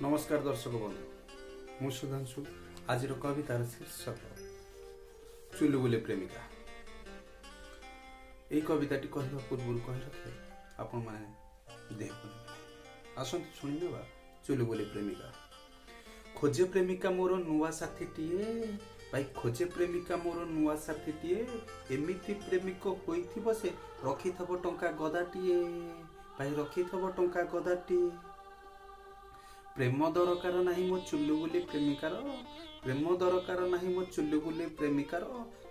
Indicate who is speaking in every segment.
Speaker 1: नमस्कार दर्शक बंधु मु सुधांशु आज कवितार शीर्षक चुलुबुली प्रेमिका। यही कविताटी कहवा पूर्व कही रखे आपण मैंने देह आसतु शुणिदेवा। चुलुबुली प्रेमिका। खोजे प्रेमिका मोर नुआ साथीटीए भाई, खोजे प्रेमिका मोर नुआ साथीटीए, एमिति प्रेमिक होइथिबो से रखिथबो टंका गदाटीए भाई, रखिथबो टंका गदाटीए। प्रेम दरकार नाही मो चुलुबुली प्रेमिकार, प्रेम दरकार नाही मो चुलुबुली प्रेमिकार।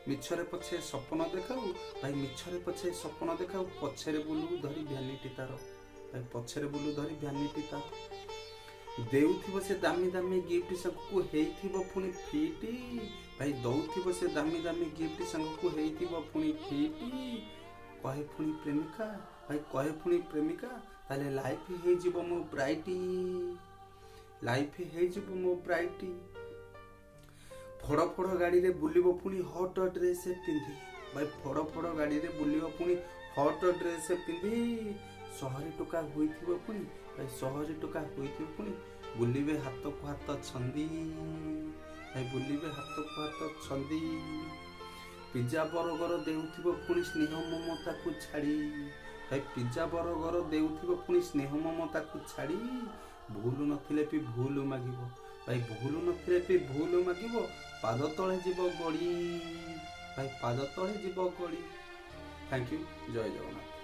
Speaker 1: मिछरे पछे सपन देखाऊ भाई, मिछरे पछे सपन देखाऊ, पछरे बुलू धरी भ्यानिटी तार भाई, पछरे बुलू धरी भ्यानिटी तार। देउथिबो से दामी दामी गिफ्ट संगकु हेइथिबो पुनी फीटी भाई, दउथिबो से दामी दामी गिफ्ट संगकु हेइथिबो पुनी फीटी। कहे पुनी प्रेमिका भाई, कहे पुनी प्रेमिका, ताले लाइफ हे जीवो मो ब्राइटी, लाइफ हे जीवो मो ब्राइटी। फड़ फड़ गाड़ी रे बुलिबो पुनी हॉट ड्रेस पिंधी भाई, फड़ फड़ गाड़ी रे बुलिबो पुनी हॉट ड्रेस पिंधी। शहरी टोका होइथिबो पुनी भाई, शहरी टोका होइथिबो पुनी, बुलिबे हाथ को हाथ छंदी भाई, बुलिबे हाथ को हाथ छंदी। पिज्जा बर्गर देउथिबो पुनी स्नेह ममता को छाड़ी भाई, पिज्जा बर्गर देउथिबो पुनी स्नेह ममता को छाड़ी। भूल नथिले भी भूल मागिबो भाई, भूल नथिले भी भूल मागिबो। पाद तले जीव गड़ी भाई, पाद तले जीव गड़ी। Thank you. जय जगन्नाथ।